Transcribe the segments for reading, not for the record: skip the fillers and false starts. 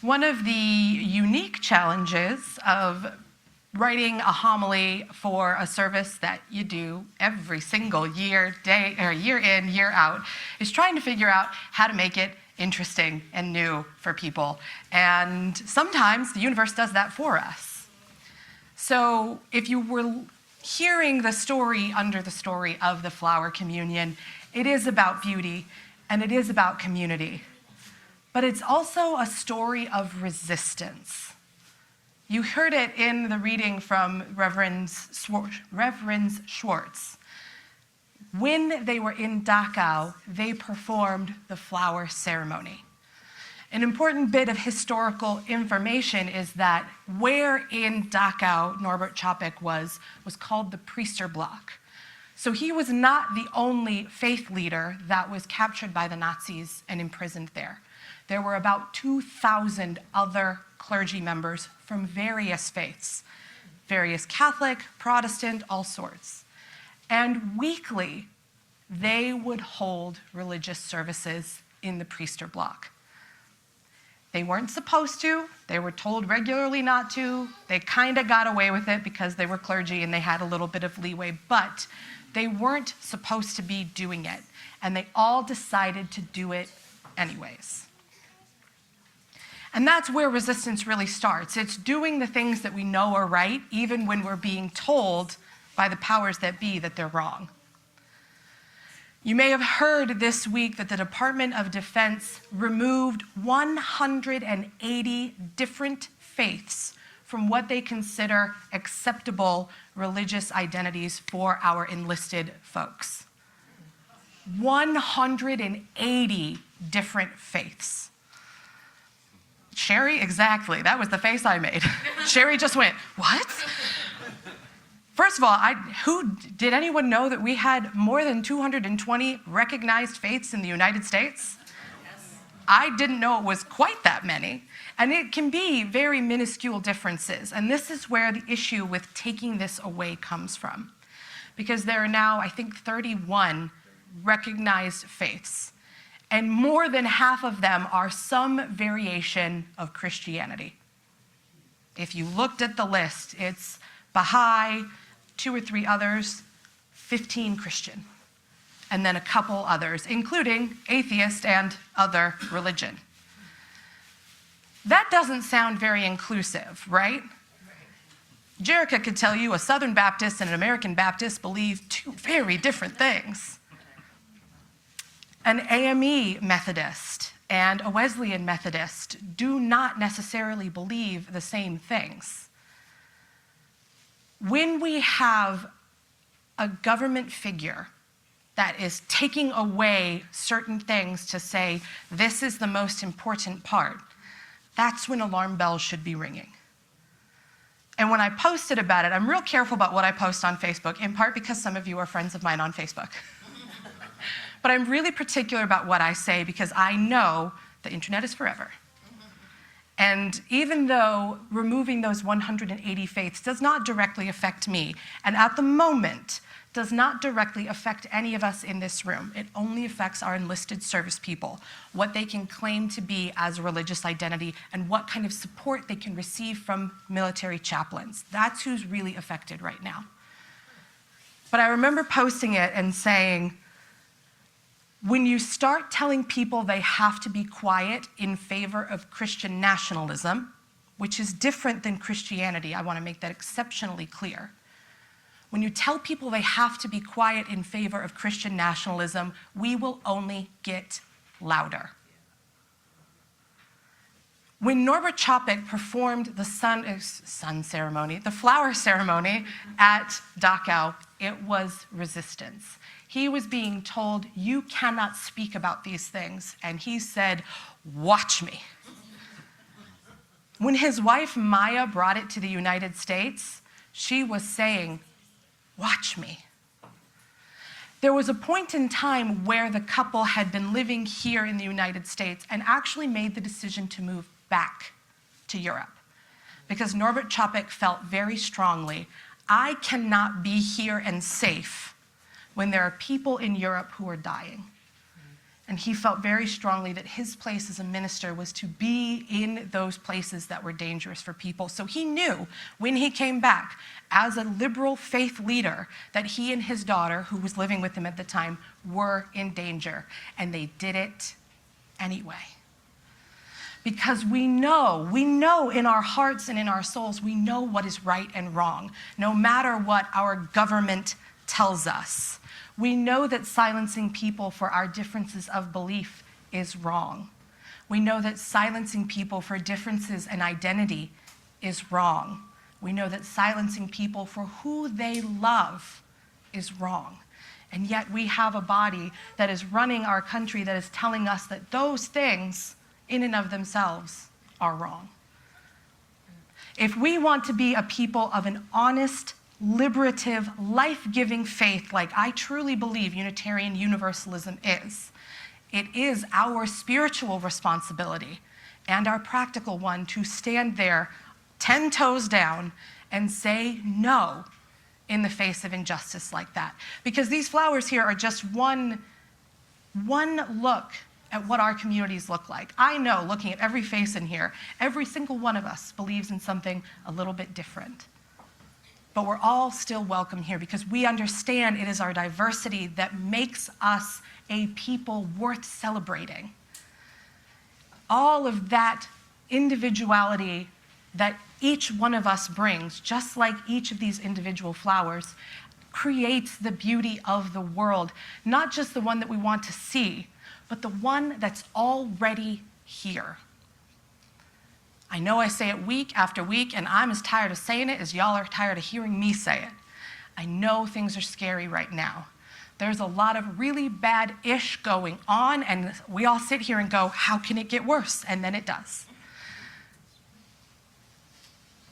One of the unique challenges of writing a homily for a service that you do every single year, year in, year out, is trying to figure out how to make it interesting and new for people. And sometimes the universe does that for us. So if you were hearing the story under the story of the Flower Communion, it is about beauty and it is about community. But it's also a story of resistance. You heard it in the reading from Reverend Schwartz. When they were in Dachau, they performed the flower ceremony. An important bit of historical information is that where in Dachau Norbert Čapek was called the Priesterblock. So he was not the only faith leader that was captured by the Nazis and imprisoned there. There were about 2,000 other clergy members from various faiths, various Catholic, Protestant, all sorts. And weekly, they would hold religious services in the Priesterblock. They weren't supposed to. They were told regularly not to. They kind of got away with it because they were clergy and they had a little bit of leeway, but they weren't supposed to be doing it. And they all decided to do it anyways. And that's where resistance really starts. It's doing the things that we know are right, even when we're being told by the powers that be that they're wrong. You may have heard this week that the Department of Defense removed 180 different faiths from what they consider acceptable religious identities for our enlisted folks. 180 different faiths. Sherry, exactly. That was the face I made. Sherry just went, what? First of all, did anyone know that we had more than 220 recognized faiths in the United States? Yes. I didn't know it was quite that many. And it can be very minuscule differences. And this is where the issue with taking this away comes from. Because there are now, I think, 31 recognized faiths. And more than half of them are some variation of Christianity. If you looked at the list, it's Baha'i, 2 or 3 others, 15 Christian, and then a couple others, including atheist and other religion. That doesn't sound very inclusive, right? Jerica could tell you a Southern Baptist and an American Baptist believe 2 very different things. An AME Methodist and a Wesleyan Methodist do not necessarily believe the same things. When we have a government figure that is taking away certain things to say, this is the most important part, that's when alarm bells should be ringing. And when I posted about it, I'm real careful about what I post on Facebook, in part because some of you are friends of mine on Facebook. But I'm really particular about what I say because I know the internet is forever. And even though removing those 180 faiths does not directly affect me, and at the moment does not directly affect any of us in this room, it only affects our enlisted service people, what they can claim to be as a religious identity, and what kind of support they can receive from military chaplains. That's who's really affected right now. But I remember posting it and saying, when you start telling people they have to be quiet in favor of Christian nationalism, which is different than Christianity, I want to make that exceptionally clear. When you tell people they have to be quiet in favor of Christian nationalism, we will only get louder. When Norbert Čapek performed the the flower ceremony at Dachau, it was resistance. He was being told, you cannot speak about these things. And he said, watch me. When his wife Maya brought it to the United States, she was saying, watch me. There was a point in time where the couple had been living here in the United States and actually made the decision to move back to Europe. Because Norbert Čapek felt very strongly, I cannot be here and safe when there are people in Europe who are dying. And he felt very strongly that his place as a minister was to be in those places that were dangerous for people. So he knew when he came back as a liberal faith leader that he and his daughter, who was living with him at the time, were in danger. And they did it anyway. Because we know in our hearts and in our souls, we know what is right and wrong, no matter what our government tells us. We know that silencing people for our differences of belief is wrong. We know that silencing people for differences in identity is wrong. We know that silencing people for who they love is wrong. And yet we have a body that is running our country that is telling us that those things, in and of themselves, are wrong. If we want to be a people of an honest, liberative, life-giving faith like I truly believe Unitarian Universalism is, it is our spiritual responsibility and our practical one to stand there 10 toes down and say no in the face of injustice like that. Because these flowers here are just one look at what our communities look like. I know, looking at every face in here, every single one of us believes in something a little bit different. But we're all still welcome here because we understand it is our diversity that makes us a people worth celebrating. All of that individuality that each one of us brings, just like each of these individual flowers, creates the beauty of the world, not just the one that we want to see, but the one that's already here. I know I say it week after week, and I'm as tired of saying it as y'all are tired of hearing me say it. I know things are scary right now. There's a lot of really bad-ish going on, and we all sit here and go, how can it get worse? And then it does.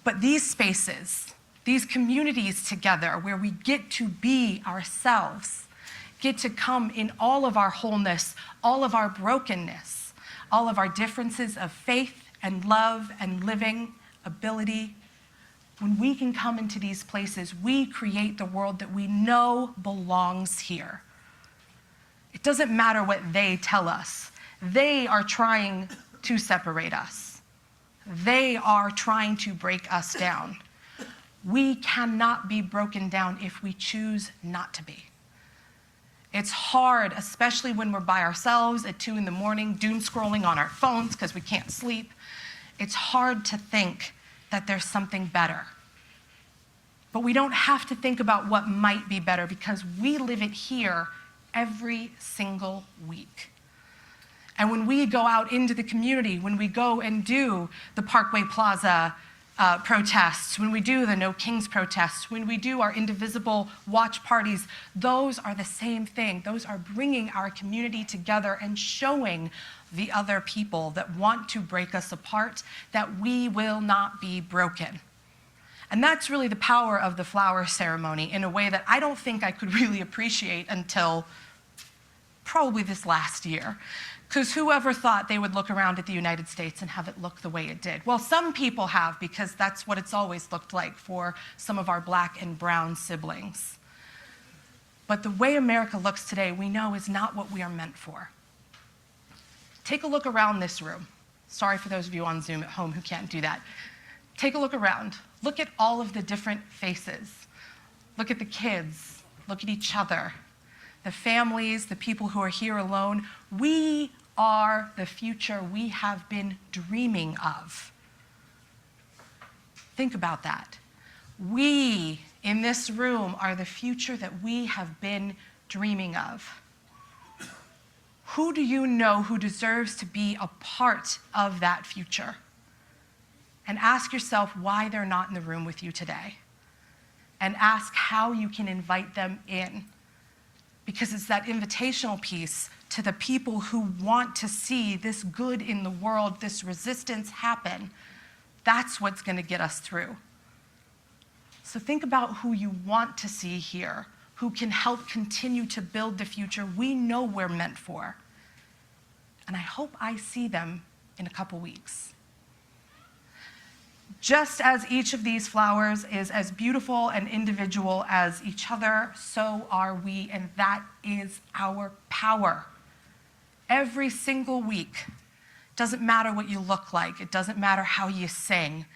But these spaces, these communities together where we get to be ourselves, get to come in all of our wholeness, all of our brokenness, all of our differences of faith and love and living ability. When we can come into these places, we create the world that we know belongs here. It doesn't matter what they tell us. They are trying to separate us. They are trying to break us down. We cannot be broken down if we choose not to be. It's hard, especially when we're by ourselves at 2 a.m, doom scrolling on our phones because we can't sleep. It's hard to think that there's something better. But we don't have to think about what might be better because we live it here every single week. And when we go out into the community, when we go and do the Parkway Plaza protests, when we do the No Kings protests, when we do our indivisible watch parties, those are the same thing. Those are bringing our community together and showing the other people that want to break us apart that we will not be broken. And that's really the power of the flower ceremony in a way that I don't think I could really appreciate until probably this last year. Because whoever thought they would look around at the United States and have it look the way it did? Well, some people have, because that's what it's always looked like for some of our black and brown siblings. But the way America looks today, we know is not what we are meant for. Take a look around this room. Sorry for those of you on Zoom at home who can't do that. Take a look around. Look at all of the different faces. Look at the kids. Look at each other. The families, the people who are here alone. We are the future we have been dreaming of. Think about that. We in this room are the future that we have been dreaming of. Who do you know who deserves to be a part of that future? And ask yourself why they're not in the room with you today. And ask how you can invite them in. Because it's that invitational piece to the people who want to see this good in the world, this resistance happen. That's what's going to get us through. So think about who you want to see here, who can help continue to build the future we know we're meant for. And I hope I see them in a couple weeks. Just as each of these flowers is as beautiful and individual as each other, so are we, and that is our power. every single week. Doesn't matter what you look like. It doesn't matter how you sing.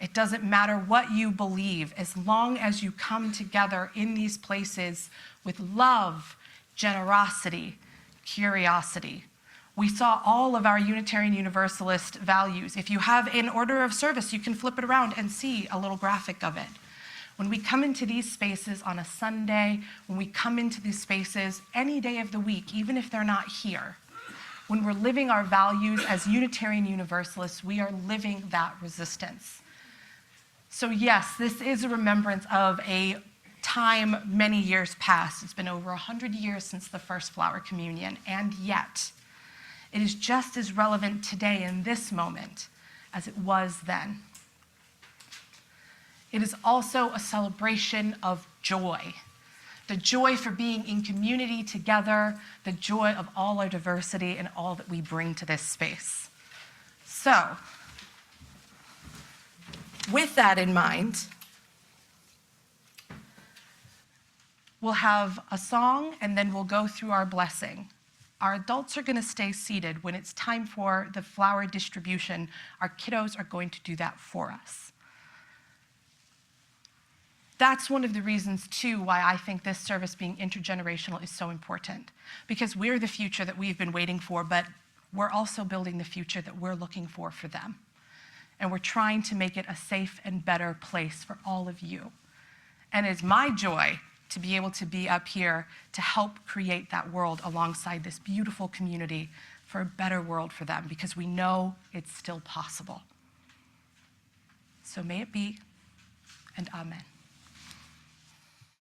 It doesn't matter what you believe, as long as you come together in these places with love, generosity, curiosity. We saw all of our Unitarian Universalist values. If you have an order of service, you can flip it around and see a little graphic of it. When we come into these spaces on a Sunday, when we come into these spaces any day of the week, even if they're not here, when we're living our values as Unitarian Universalists, we are living that resistance. So yes, this is a remembrance of a time many years past. It's been over 100 years since the first flower communion, and yet it is just as relevant today in this moment as it was then. It is also a celebration of joy. The joy for being in community together, the joy of all our diversity and all that we bring to this space. So, with that in mind, we'll have a song and then we'll go through our blessing. Our adults are going to stay seated. When it's time for the flower distribution, our kiddos are going to do that for us. That's one of the reasons, too, why I think this service being intergenerational is so important. Because we're the future that we've been waiting for, but we're also building the future that we're looking for them. And we're trying to make it a safe and better place for all of you. And it's my joy to be able to be up here to help create that world alongside this beautiful community for a better world for them, because we know it's still possible. So may it be, and amen.